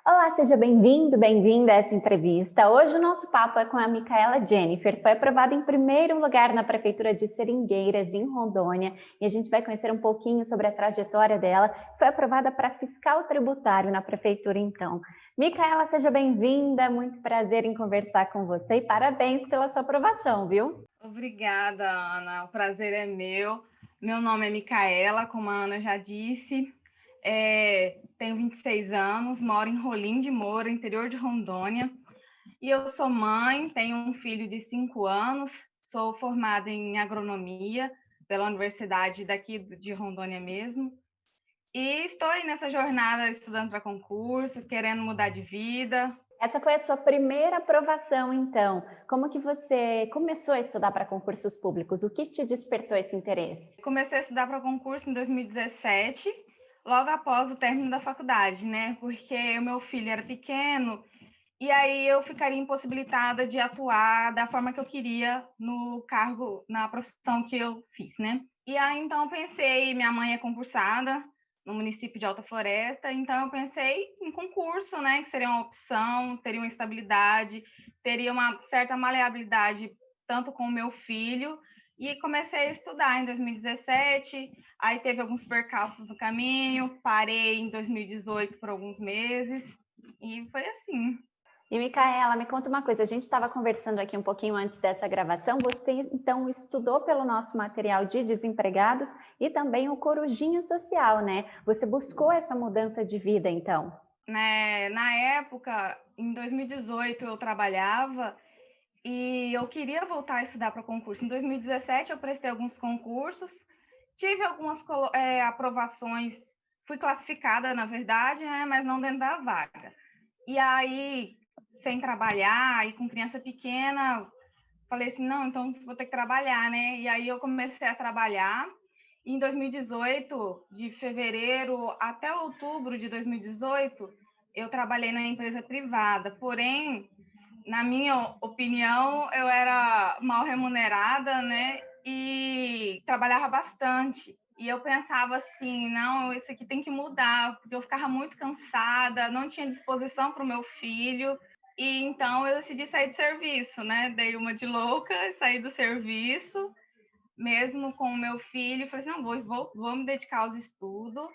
Olá, seja bem-vindo, bem-vinda a essa entrevista. Hoje o nosso papo é com a Micaela Jennifer. Foi aprovada em primeiro lugar na Prefeitura de Seringueiras, em Rondônia, e a gente vai conhecer um pouquinho sobre a trajetória dela. Foi aprovada para fiscal tributário na Prefeitura, então. Micaela, seja bem-vinda, muito prazer em conversar com você e parabéns pela sua aprovação, viu? Obrigada, Ana. O prazer é meu. Meu nome é Micaela, como a Ana já disse. Tenho 26 anos, moro em Rolim de Moura, interior de Rondônia. E eu sou mãe, tenho um filho de 5 anos, sou formada em agronomia pela universidade daqui de Rondônia mesmo. E estou aí nessa jornada estudando para concurso, querendo mudar de vida. Essa foi a sua primeira aprovação, então. Como que você começou a estudar para concursos públicos? O que te despertou esse interesse? Comecei a estudar para concurso em 2017, logo após o término da faculdade, né? Porque o meu filho era pequeno e aí eu ficaria impossibilitada de atuar da forma que eu queria no cargo, na profissão que eu fiz, né? E aí então eu pensei, minha mãe é concursada no município de Alta Floresta, então eu pensei em concurso, né? Que seria uma opção, teria uma estabilidade, teria uma certa maleabilidade tanto com o meu filho. E comecei a estudar em 2017, aí teve alguns percalços no caminho, parei em 2018 por alguns meses, e foi assim. E Micaela, me conta uma coisa, a gente estava conversando aqui um pouquinho antes dessa gravação, você então estudou pelo nosso material de desempregados e também o Corujinha Social, né? Você buscou essa mudança de vida, então? Né, na época, em 2018, eu trabalhava e eu queria voltar a estudar para concurso. Em 2017, eu prestei alguns concursos, tive algumas aprovações, fui classificada, na verdade, né, mas não dentro da vaga. E aí, sem trabalhar e com criança pequena, falei assim, não, então vou ter que trabalhar, né? E aí eu comecei a trabalhar. E em 2018, de fevereiro até outubro de 2018, eu trabalhei na empresa privada. Porém, na minha opinião, eu era mal remunerada, né? E trabalhava bastante. E eu pensava assim, não, isso aqui tem que mudar, porque eu ficava muito cansada, não tinha disposição para o meu filho. E então eu decidi sair do serviço, né? Dei uma de louca, saí do serviço, mesmo com o meu filho, falei assim, não, vou me dedicar aos estudos,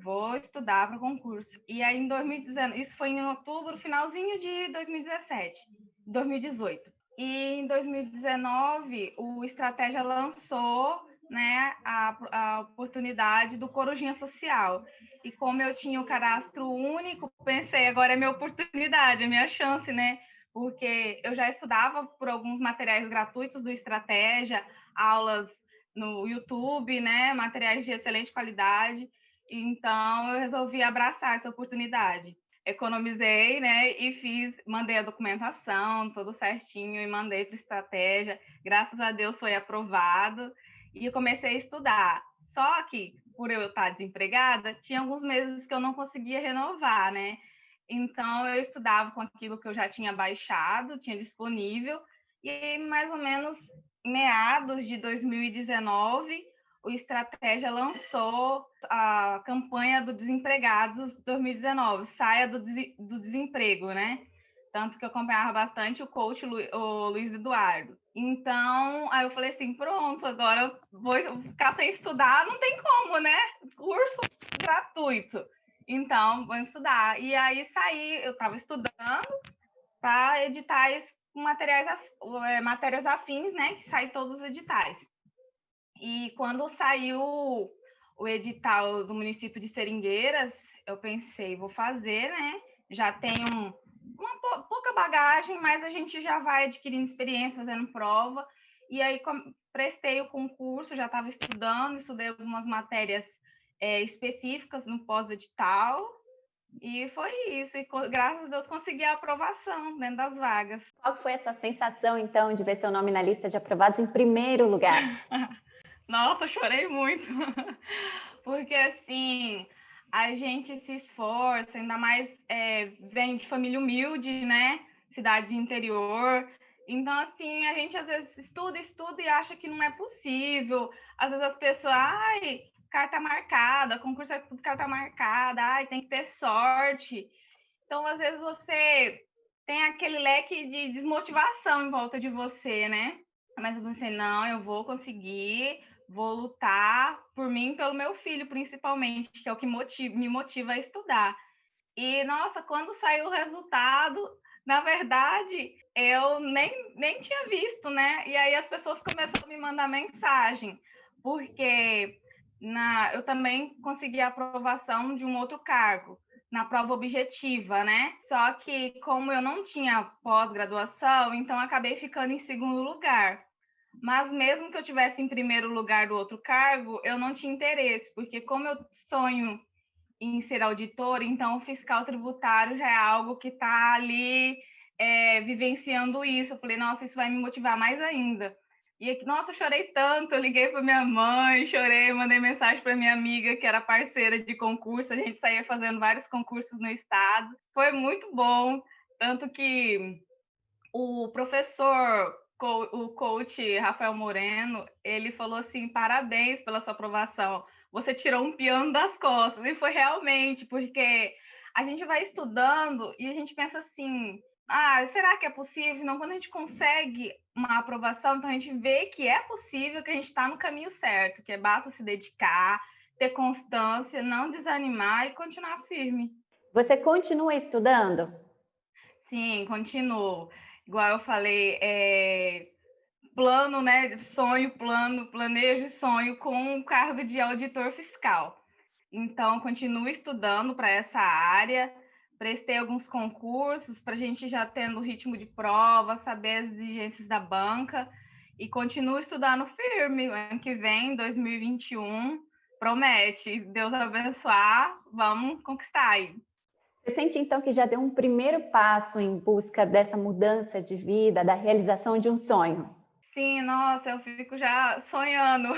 vou estudar para concurso. E aí em 2019, isso foi em outubro, finalzinho de 2017, 2018. E em 2019, o Estratégia lançou, né, a oportunidade do Corujinha Social. E como eu tinha o cadastro único, pensei, agora é minha oportunidade, é minha chance, né? Porque eu já estudava por alguns materiais gratuitos do Estratégia, aulas no YouTube, né, materiais de excelente qualidade. Então, eu resolvi abraçar essa oportunidade. Economizei, né, e mandei a documentação, tudo certinho, e mandei para Estratégia. Graças a Deus foi aprovado e eu comecei a estudar. Só que, por eu estar desempregada, tinha alguns meses que eu não conseguia renovar, né? Então, eu estudava com aquilo que eu já tinha baixado, tinha disponível, e mais ou menos meados de 2019, o Estratégia lançou a campanha do Desempregados 2019, saia do desemprego, né? Tanto que eu acompanhava bastante o coach, o Luiz Eduardo. Então, aí eu falei assim, pronto, agora vou ficar sem estudar, não tem como, né? Curso gratuito. Então, vou estudar. E aí saí, eu estava estudando para editais com matérias afins, né? Que saem todos os editais. E quando saiu o edital do município de Seringueiras, eu pensei, vou fazer, né? Já tenho uma pouca bagagem, mas a gente já vai adquirindo experiência, fazendo prova. E aí prestei o concurso, já estava estudando, estudei algumas matérias específicas no pós-edital, e foi isso. E graças a Deus consegui a aprovação dentro das vagas. Qual foi essa sensação, então, de ver seu nome na lista de aprovados em primeiro lugar? Nossa, chorei muito. Porque, assim, a gente se esforça, ainda mais vem de família humilde, né? Cidade interior. Então, assim, a gente às vezes estuda e acha que não é possível. Às vezes as pessoas, ai, carta marcada, concurso é tudo carta marcada, ai, tem que ter sorte. Então, às vezes, você tem aquele leque de desmotivação em volta de você, né? Mas eu pensei, não, eu vou conseguir, vou lutar por mim e pelo meu filho, principalmente, que é o que me motiva a estudar. E, nossa, quando saiu o resultado, na verdade, eu nem tinha visto, né? E aí as pessoas começaram a me mandar mensagem, porque eu também consegui a aprovação de um outro cargo, na prova objetiva, né? Só que, como eu não tinha pós-graduação, então acabei ficando em segundo lugar. Mas mesmo que eu tivesse em primeiro lugar do outro cargo, eu não tinha interesse, porque como eu sonho em ser auditor, então o fiscal tributário já é algo que está ali vivenciando isso. Eu falei, nossa, isso vai me motivar mais ainda. E, nossa, eu chorei tanto, eu liguei para minha mãe, chorei, mandei mensagem para minha amiga, que era parceira de concurso, a gente saía fazendo vários concursos no estado. Foi muito bom, tanto que o professor, o coach Rafael Moreno, ele falou assim, parabéns pela sua aprovação, você tirou um piano das costas, e foi realmente, porque a gente vai estudando e a gente pensa assim, será que é possível? Não, quando a gente consegue uma aprovação, então a gente vê que é possível, que a gente está no caminho certo, que basta se dedicar, ter constância, não desanimar e continuar firme. Você continua estudando? Sim, continuo. Igual eu falei, plano, né? Sonho, plano, planejo e sonho com um cargo de auditor fiscal. Então, continuo estudando para essa área, prestei alguns concursos para a gente já tendo o ritmo de prova, saber as exigências da banca e continuo estudando firme. O ano que vem, 2021, promete. Deus abençoar, vamos conquistar aí. Você sente então que já deu um primeiro passo em busca dessa mudança de vida, da realização de um sonho? Sim, nossa, eu fico já sonhando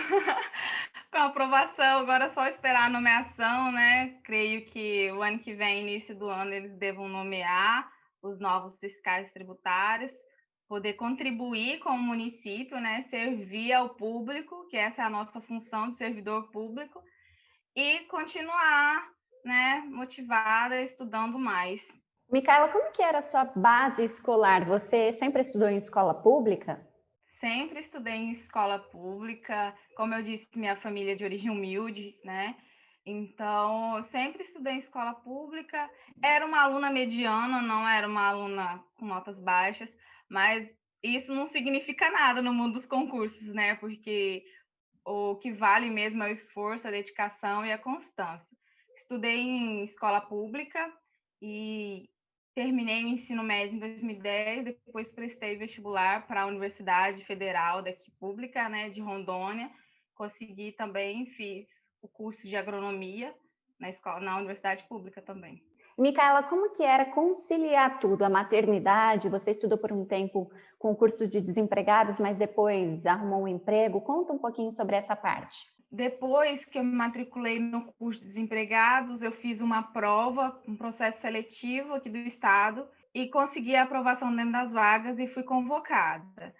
com a aprovação, agora é só esperar a nomeação, né? Creio que o ano que vem, início do ano, eles devam nomear os novos fiscais tributários, poder contribuir com o município, né? Servir ao público, que essa é a nossa função de servidor público, e continuar, né, motivada, estudando mais. Micaela, como que era a sua base escolar? Você sempre estudou em escola pública? Sempre estudei em escola pública, como eu disse, minha família é de origem humilde, né? Então, sempre estudei em escola pública. Era uma aluna mediana, não era uma aluna com notas baixas, mas isso não significa nada no mundo dos concursos, né? Porque o que vale mesmo é o esforço, a dedicação e a constância. Estudei em escola pública e terminei o ensino médio em 2010, depois prestei vestibular para a Universidade Federal daqui pública, né, de Rondônia. Consegui também, fiz o curso de agronomia na Universidade Pública também. Micaela, como que era conciliar tudo? A maternidade, você estudou por um tempo com o curso de desempregados, mas depois arrumou um emprego. Conta um pouquinho sobre essa parte. Depois que eu me matriculei no curso de desempregados, eu fiz uma prova, um processo seletivo aqui do estado e consegui a aprovação dentro das vagas e fui convocada.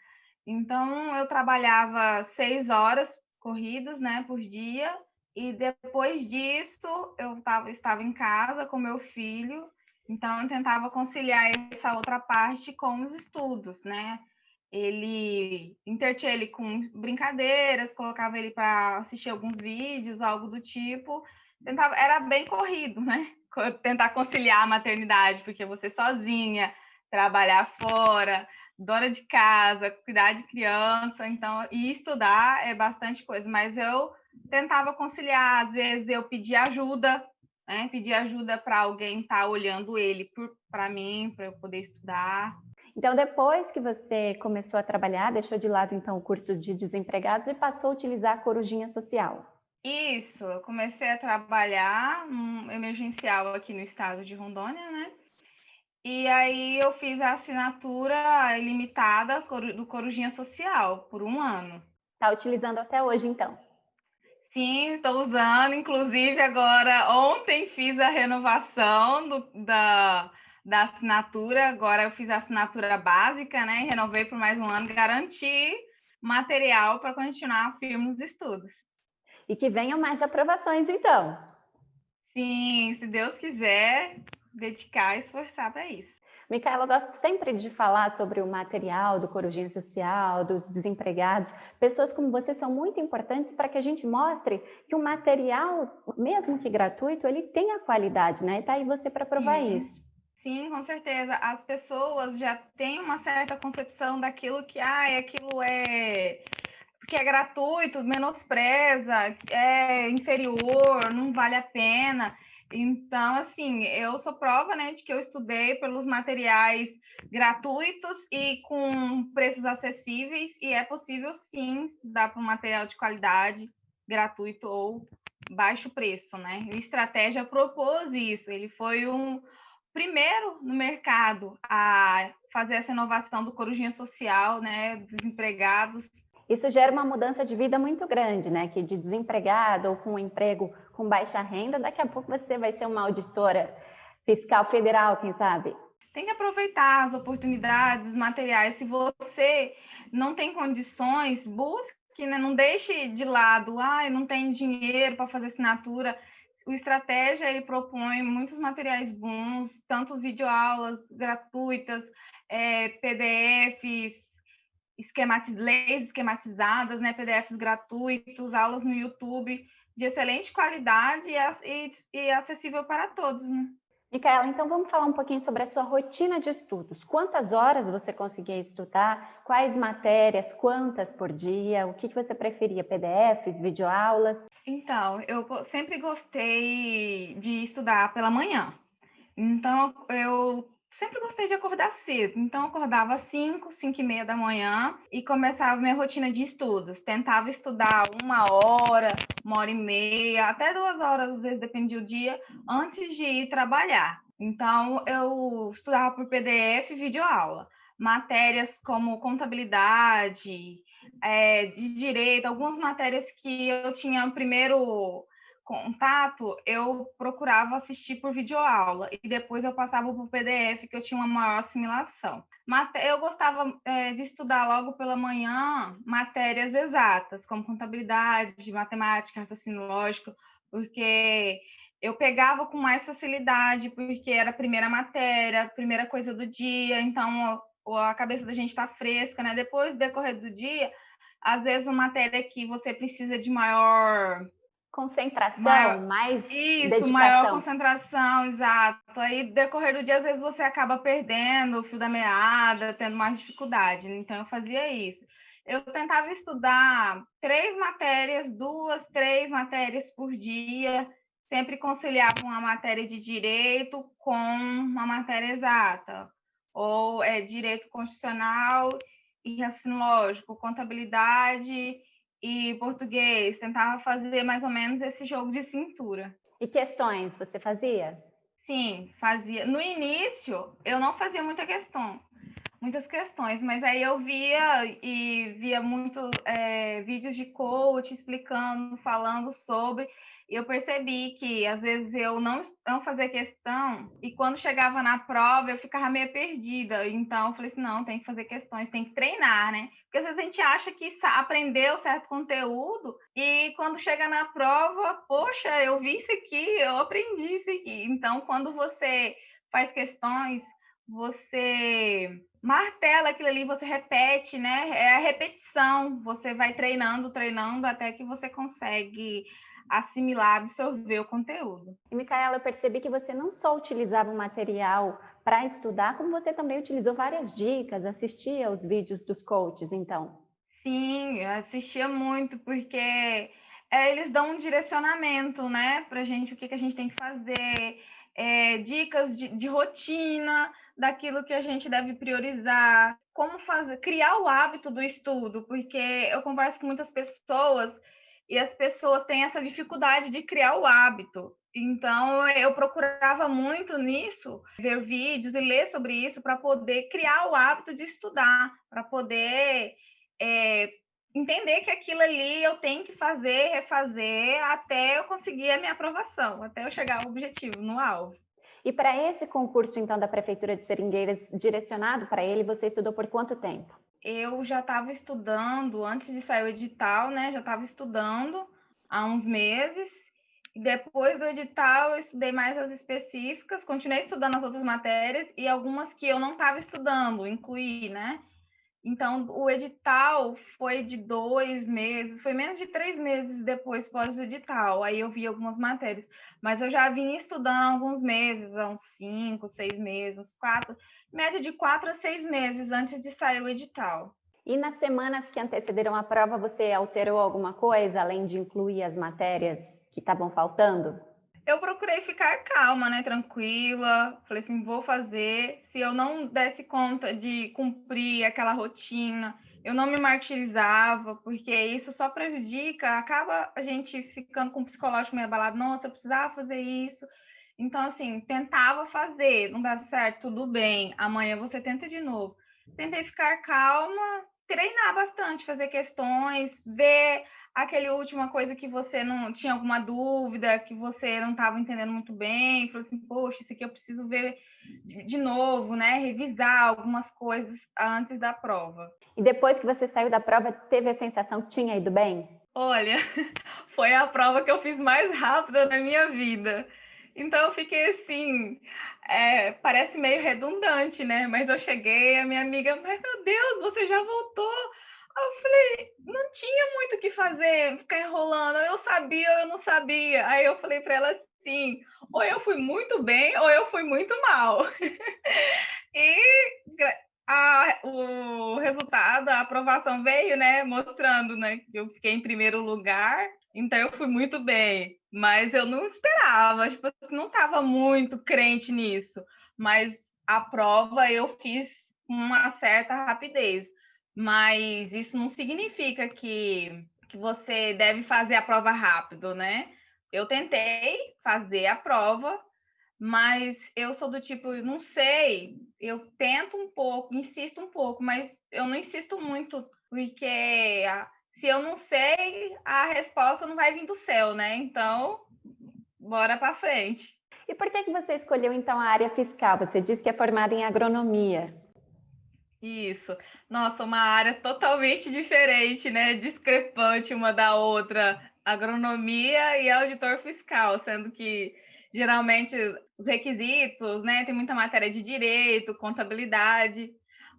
Então, eu trabalhava 6 horas corridas, né, por dia, e depois disso eu estava em casa com meu filho, então eu tentava conciliar essa outra parte com os estudos, né? Intertia ele com brincadeiras, colocava ele para assistir alguns vídeos, algo do tipo. Era bem corrido, né? Tentar conciliar a maternidade, porque você sozinha, trabalhar fora, dona de casa, cuidar de criança, então, e estudar é bastante coisa, mas eu tentava conciliar, às vezes eu pedia ajuda, né? Pedir ajuda para alguém estar olhando ele para mim, para eu poder estudar. Então, depois que você começou a trabalhar, deixou de lado então o curso de desempregados e passou a utilizar a corujinha social. Isso, eu comecei a trabalhar emergencial aqui no estado de Rondônia, né? E aí eu fiz a assinatura ilimitada do Corujinha Social por 1 ano. Está utilizando até hoje, então? Sim, estou usando. Inclusive, agora, ontem fiz a renovação da assinatura. Agora eu fiz a assinatura básica, né? Renovei por mais 1 ano, garanti material para continuar firme nos estudos. E que venham mais aprovações, então. Sim, se Deus quiser, dedicar e esforçar para isso. Micaela, eu gosto sempre de falar sobre o material do Corujinha Social, dos desempregados. Pessoas como você são muito importantes para que a gente mostre que o material, mesmo que gratuito, ele tem a qualidade, né? E tá aí você para provar Sim. isso. Sim, com certeza. As pessoas já têm uma certa concepção daquilo que, aquilo é porque é gratuito, menospreza, é inferior, não vale a pena. Então, assim, eu sou prova, né, de que eu estudei pelos materiais gratuitos e com preços acessíveis, e é possível, sim, estudar por um material de qualidade, gratuito ou baixo preço, né? O Estratégia propôs isso, ele foi um primeiro no mercado a fazer essa inovação do Corujinha Social, né, desempregados. Isso gera uma mudança de vida muito grande, né? Que de desempregado ou com um emprego com baixa renda, daqui a pouco você vai ser uma auditora fiscal federal, quem sabe? Tem que aproveitar as oportunidades materiais. Se você não tem condições, busque, né? Não deixe de lado, eu não tenho dinheiro para fazer assinatura. O Estratégia ele propõe muitos materiais bons, tanto videoaulas gratuitas, PDFs, leis esquematizadas, né? PDFs gratuitos, aulas no YouTube de excelente qualidade e acessível para todos, né? Micaela, então vamos falar um pouquinho sobre a sua rotina de estudos. Quantas horas você conseguia estudar? Quais matérias? Quantas por dia? O que você preferia? PDFs, videoaulas? Então, eu sempre gostei de estudar pela manhã. Então, eu sempre gostei de acordar cedo. Então, eu acordava às 5h, 5h30 da manhã e começava minha rotina de estudos. Tentava estudar 1 hora, 1h30, até 2 horas, às vezes, dependia do dia, antes de ir trabalhar. Então, eu estudava por PDF e videoaula. Matérias como contabilidade, de direito, algumas matérias que eu tinha primeiro contato, eu procurava assistir por videoaula e depois eu passava para o PDF, que eu tinha uma maior assimilação. Eu gostava de estudar logo pela manhã matérias exatas, como contabilidade, matemática, raciocínio lógico, porque eu pegava com mais facilidade, porque era a primeira matéria, a primeira coisa do dia, então a cabeça da gente está fresca, né? Depois do decorrer do dia, às vezes uma matéria que você precisa de maior Concentração, mais isso, maior dedicação. concentração, exato. Aí, decorrer do dia, às vezes você acaba perdendo o fio da meada, tendo mais dificuldade. Então, eu fazia isso. Eu tentava estudar 3 matérias, 2, 3 matérias por dia, sempre conciliava uma matéria de direito com uma matéria exata, ou direito constitucional e raciocínio lógico, contabilidade e português, tentava fazer mais ou menos esse jogo de cintura. E questões você fazia? Sim, fazia. No início, eu não fazia muitas questões, mas aí eu via muito vídeos de coach explicando, falando sobre, e eu percebi que às vezes eu não fazia questão, e quando chegava na prova eu ficava meio perdida. Então eu falei assim, não, tem que fazer questões, tem que treinar, né? Porque às vezes a gente acha que aprendeu certo conteúdo, e quando chega na prova, poxa, eu vi isso aqui, eu aprendi isso aqui. Então, quando você faz questões, você martela aquilo ali, você repete, né? É a repetição. Você vai treinando, treinando até que você consegue assimilar, absorver o conteúdo. E, Micaela, eu percebi que você não só utilizava o material para estudar, como você também utilizou várias dicas, assistia aos vídeos dos coaches, então. Sim, eu assistia muito, porque eles dão um direcionamento, né, pra gente, o que a gente tem que fazer, dicas de rotina, daquilo que a gente deve priorizar, como fazer, criar o hábito do estudo, porque eu converso com muitas pessoas e as pessoas têm essa dificuldade de criar o hábito. Então, eu procurava muito nisso, ver vídeos e ler sobre isso para poder criar o hábito de estudar, para poder entender que aquilo ali eu tenho que fazer, refazer, até eu conseguir a minha aprovação, até eu chegar ao objetivo, no alvo. E para esse concurso, então, da Prefeitura de Seringueiras, direcionado para ele, você estudou por quanto tempo? Eu já estava estudando, antes de sair o edital, né? Já estava estudando há uns meses, Depois do edital, eu estudei mais as específicas, continuei estudando as outras matérias e algumas que eu não estava estudando, incluí, né? Então, o edital foi de 2 meses, foi menos de 3 meses depois pós o edital. Aí eu vi algumas matérias, mas eu já vinha estudando há alguns meses, há uns 5, 6 meses, uns 4, média de 4 a 6 meses antes de sair o edital. E nas semanas que antecederam a prova, você alterou alguma coisa, além de incluir as matérias que estavam faltando? Eu procurei ficar calma, né, tranquila. Falei assim, vou fazer. Se eu não desse conta de cumprir aquela rotina, eu não me martirizava, porque isso só prejudica, acaba a gente ficando com o psicológico meio abalado. Nossa, eu precisava fazer isso. Então, assim, tentava fazer, não dá certo, tudo bem. Amanhã você tenta de novo. Tentei ficar calma, treinar bastante, fazer questões, ver aquele última coisa que você não tinha alguma dúvida, que você não estava entendendo muito bem, falou assim, poxa, isso aqui eu preciso ver de novo, né? Revisar algumas coisas antes da prova. E depois que você saiu da prova, teve a sensação que tinha ido bem? Olha, foi a prova que eu fiz mais rápida na minha vida. Então eu fiquei assim, parece meio redundante, né? Mas eu cheguei, a minha amiga, mas meu Deus, você já voltou? Eu falei, não tinha muito o que fazer, ficar enrolando, eu sabia ou eu não sabia. Aí eu falei para ela assim, ou eu fui muito bem ou eu fui muito mal. E o resultado, a aprovação veio, né, mostrando, né, que eu fiquei em primeiro lugar, então eu fui muito bem, mas eu não esperava, tipo, não estava muito crente nisso, mas a prova eu fiz com uma certa rapidez, mas isso não significa que você deve fazer a prova rápido, né? Eu tentei fazer a prova, mas eu sou do tipo, não sei, eu tento um pouco, insisto um pouco, mas eu não insisto muito, porque se eu não sei, a resposta não vai vir do céu, né? Então, bora para frente. E por que você escolheu então a área fiscal? Você disse que é formada em agronomia. Isso. Nossa, uma área totalmente diferente, né? Discrepante uma da outra. Agronomia e auditor fiscal, sendo que geralmente os requisitos, né? Tem muita matéria de direito, contabilidade.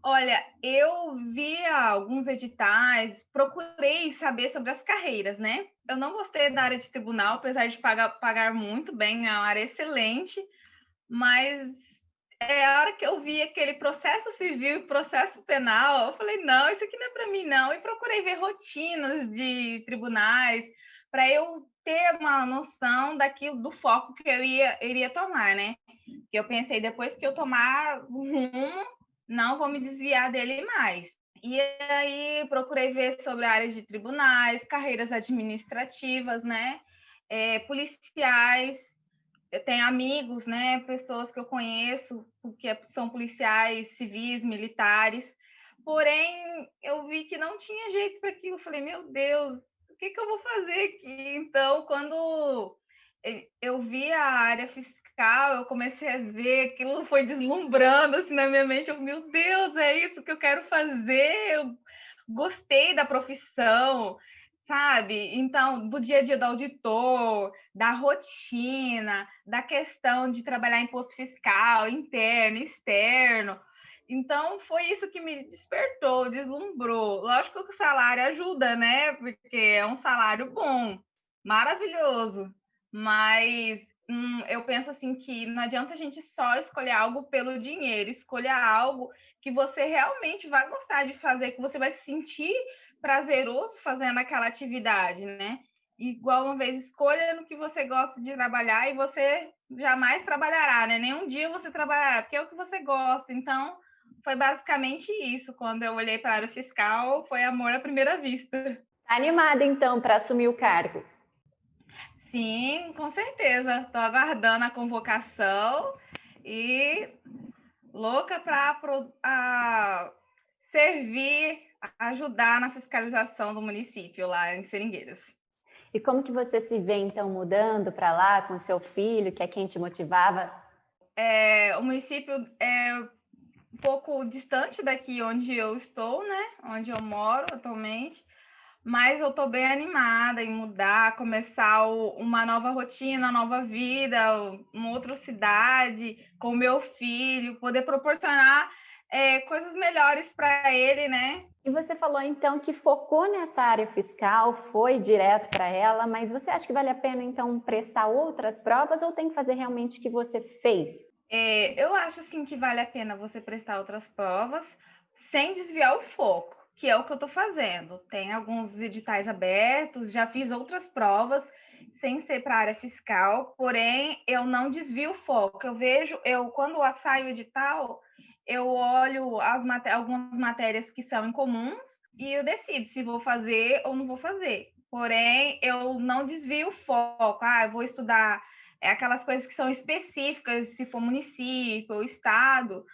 Olha, eu vi alguns editais, procurei saber sobre as carreiras, né? Eu não gostei da área de tribunal, apesar de pagar muito bem, é uma área excelente, mas a hora que eu vi aquele processo civil e processo penal, eu falei, não, isso aqui não é para mim, não. E procurei ver rotinas de tribunais para eu ter uma noção daquilo, do foco que eu iria tomar, né? Que eu pensei, depois que eu tomar o rumo, não vou me desviar dele mais. E aí procurei ver sobre áreas de tribunais, carreiras administrativas, né? Policiais, eu tenho amigos, né, pessoas que eu conheço que são policiais civis, militares, porém eu vi que não tinha jeito para aquilo. Eu falei, meu Deus, o que eu vou fazer aqui? Então, quando eu vi a área fiscal, eu comecei a ver, aquilo foi deslumbrando assim na minha mente. Eu, meu Deus, é isso que eu quero fazer. Eu gostei da profissão, sabe? Então, do dia a dia do auditor, da rotina, da questão de trabalhar imposto fiscal, interno, externo. Então, foi isso que me despertou, deslumbrou. Lógico que o salário ajuda, né? Porque é um salário bom, maravilhoso. Mas eu penso assim que não adianta a gente só escolher algo pelo dinheiro, escolha algo que você realmente vai gostar de fazer, que você vai se sentir prazeroso fazendo aquela atividade, né? Igual uma vez, escolha no que você gosta de trabalhar e você jamais trabalhará, né? Nenhum dia você trabalhará, porque é o que você gosta. Então, foi basicamente isso. Quando eu olhei para a área fiscal, foi amor à primeira vista. Tá animada então para assumir o cargo? Sim, com certeza. Estou aguardando a convocação e louca para servir, ajudar na fiscalização do município lá em Seringueiras. E como que você se vê então mudando para lá com seu filho, que é quem te motivava? O município é um pouco distante daqui onde eu estou, né? Onde eu moro atualmente, mas eu estou bem animada em mudar, começar uma nova rotina, uma nova vida, uma outra cidade, com o meu filho, poder proporcionar coisas melhores para ele, né? E você falou então que focou nessa área fiscal, foi direto para ela, mas você acha que vale a pena então prestar outras provas ou tem que fazer realmente o que você fez? Eu acho assim que vale a pena você prestar outras provas sem desviar o foco, que é o que eu estou fazendo. Tem alguns editais abertos, já fiz outras provas sem ser para a área fiscal, porém eu não desvio o foco. Quando sai o edital, eu olho algumas matérias que são incomuns e eu decido se vou fazer ou não vou fazer. Porém, eu não desvio o foco. Eu vou estudar aquelas coisas que são específicas, se for município ou estado,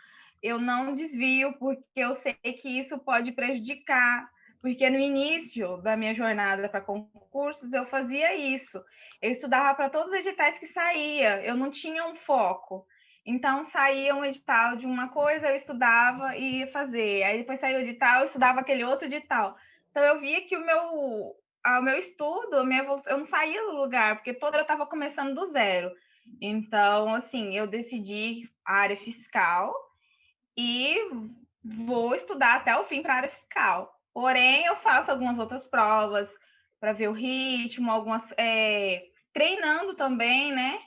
eu não desvio, porque eu sei que isso pode prejudicar. Porque no início da minha jornada para concursos, eu fazia isso. Eu estudava para todos os editais que saía, eu não tinha um foco. Então, saía um edital de uma coisa, eu estudava e ia fazer. Aí, depois saía o edital, eu estudava aquele outro edital. Então, eu via que o meu estudo, a minha evolução, eu não saía do lugar, porque toda eu estava começando do zero. Então, assim, eu decidi a área fiscal e vou estudar até o fim para a área fiscal. Porém, eu faço algumas outras provas para ver o ritmo, treinando também, né?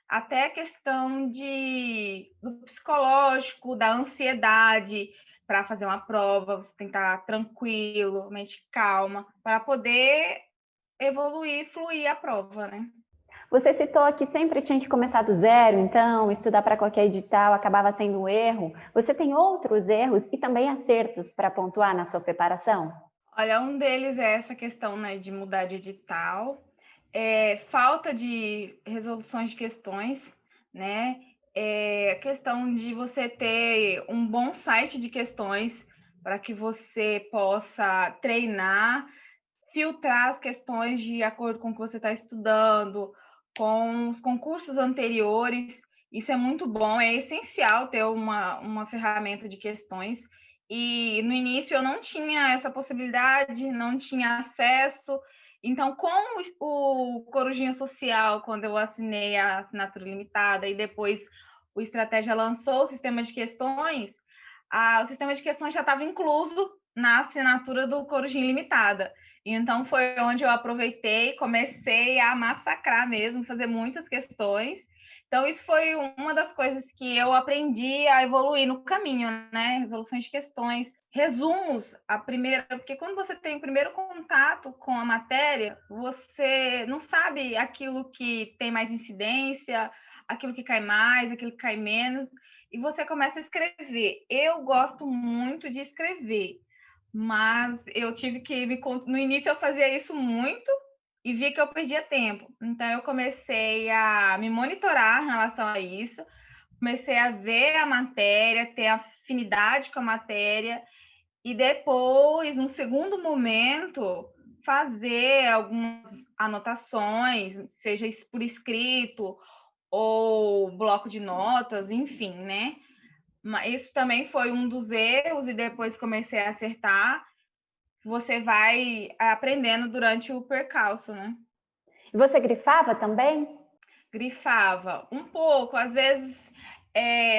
Até a questão do psicológico, da ansiedade para fazer uma prova, você tem que estar tranquilo, mente calma, para poder evoluir, fluir a prova, né? Você citou que sempre tinha que começar do zero, então, estudar para qualquer edital acabava tendo um erro. Você tem outros erros e também acertos para pontuar na sua preparação? Olha, um deles é essa questão, né, de mudar de edital, falta de resoluções de questões, né? A questão de você ter um bom site de questões para que você possa treinar, filtrar as questões de acordo com o que você está estudando, com os concursos anteriores. Isso é muito bom, é essencial ter uma ferramenta de questões. E no início eu não tinha essa possibilidade, não tinha acesso. Então, com o Corujinha Social, quando eu assinei a assinatura limitada e depois o Estratégia lançou o sistema de questões, o sistema de questões já estava incluso na assinatura do Corujinha Limitada. Então, foi onde eu aproveitei, comecei a massacrar mesmo, fazer muitas questões. Então, isso foi uma das coisas que eu aprendi a evoluir no caminho, né? Resoluções de questões, resumos, porque quando você tem o primeiro contato com a matéria, você não sabe aquilo que tem mais incidência, aquilo que cai mais, aquilo que cai menos, e você começa a escrever. Eu gosto muito de escrever, mas eu tive que no início eu fazia isso muito e vi que eu perdia tempo. Então eu comecei a me monitorar em relação a isso, comecei a ver a matéria, ter afinidade com a matéria e depois, num segundo momento, fazer algumas anotações, seja por escrito ou bloco de notas, enfim, né? Isso também foi um dos erros e depois comecei a acertar. Você vai aprendendo durante o percalço, né? E você grifava também? Grifava um pouco, às vezes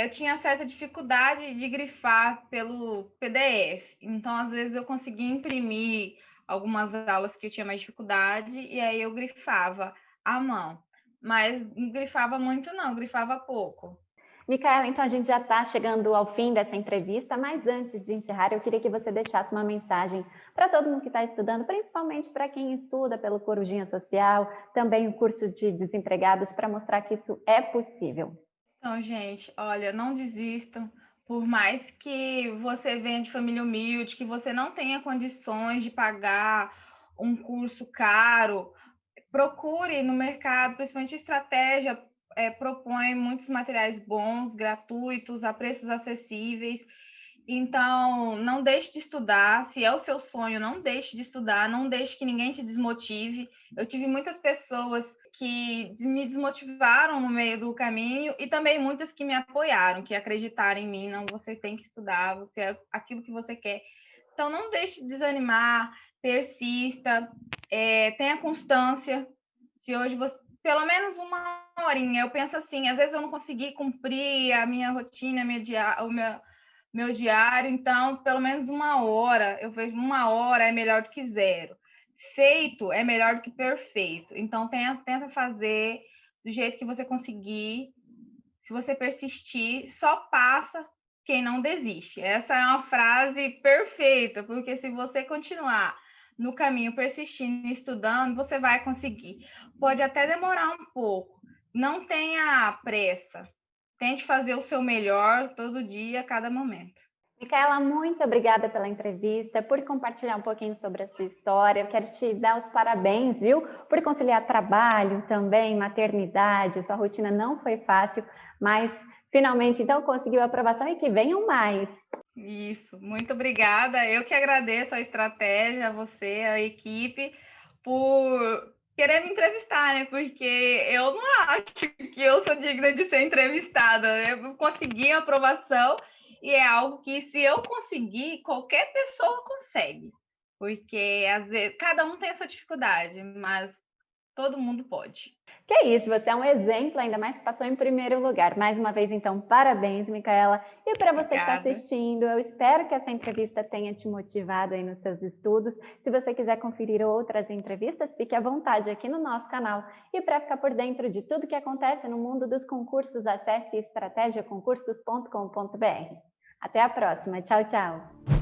eu tinha certa dificuldade de grifar pelo PDF, então às vezes eu conseguia imprimir algumas aulas que eu tinha mais dificuldade e aí eu grifava à mão, mas não grifava muito não, grifava pouco. Micaela, então a gente já está chegando ao fim dessa entrevista, mas antes de encerrar, eu queria que você deixasse uma mensagem para todo mundo que está estudando, principalmente para quem estuda pelo Corujinha Social, também o curso de desempregados, para mostrar que isso é possível. Então, gente, olha, não desistam. Por mais que você venha de família humilde, que você não tenha condições de pagar um curso caro, procure no mercado, principalmente estratégia, propõe muitos materiais bons, gratuitos, a preços acessíveis. Então, não deixe de estudar. Se é o seu sonho, não deixe de estudar, não deixe que ninguém te desmotive. Eu tive muitas pessoas que me desmotivaram no meio do caminho e também muitas que me apoiaram, que acreditaram em mim. Não, você tem que estudar, você é aquilo que você quer. Então, não deixe de desanimar, persista, tenha constância. Se hoje você, pelo menos uma horinha, eu penso assim, às vezes eu não consegui cumprir a minha rotina, o meu diário, então, pelo menos uma hora, eu vejo uma hora é melhor do que zero. Feito é melhor do que perfeito. Então, tenta fazer do jeito que você conseguir. Se você persistir, só passa quem não desiste. Essa é uma frase perfeita, porque se você continuar no caminho, persistindo, estudando, você vai conseguir. Pode até demorar um pouco. Não tenha pressa. Tente fazer o seu melhor todo dia, a cada momento. Micaela, muito obrigada pela entrevista, por compartilhar um pouquinho sobre a sua história. Eu quero te dar os parabéns, viu? Por conciliar trabalho também, maternidade. Sua rotina não foi fácil, mas finalmente então conseguiu a aprovação e que venham mais. Isso, muito obrigada. Eu que agradeço a estratégia, a você, a equipe, por querer me entrevistar, né? Porque eu não acho que eu sou digna de ser entrevistada. Eu consegui a aprovação e é algo que, se eu conseguir, qualquer pessoa consegue. Porque, às vezes, cada um tem a sua dificuldade, mas todo mundo pode. Que é isso, você é um exemplo, ainda mais que passou em primeiro lugar. Mais uma vez, então, parabéns, Micaela. E para você que está Obrigada. assistindo, eu espero que essa entrevista tenha te motivado aí nos seus estudos. Se você quiser conferir outras entrevistas, fique à vontade aqui no nosso canal. E para ficar por dentro de tudo que acontece no mundo dos concursos, acesse estrategiaconcursos.com.br. Até a próxima. Tchau, tchau.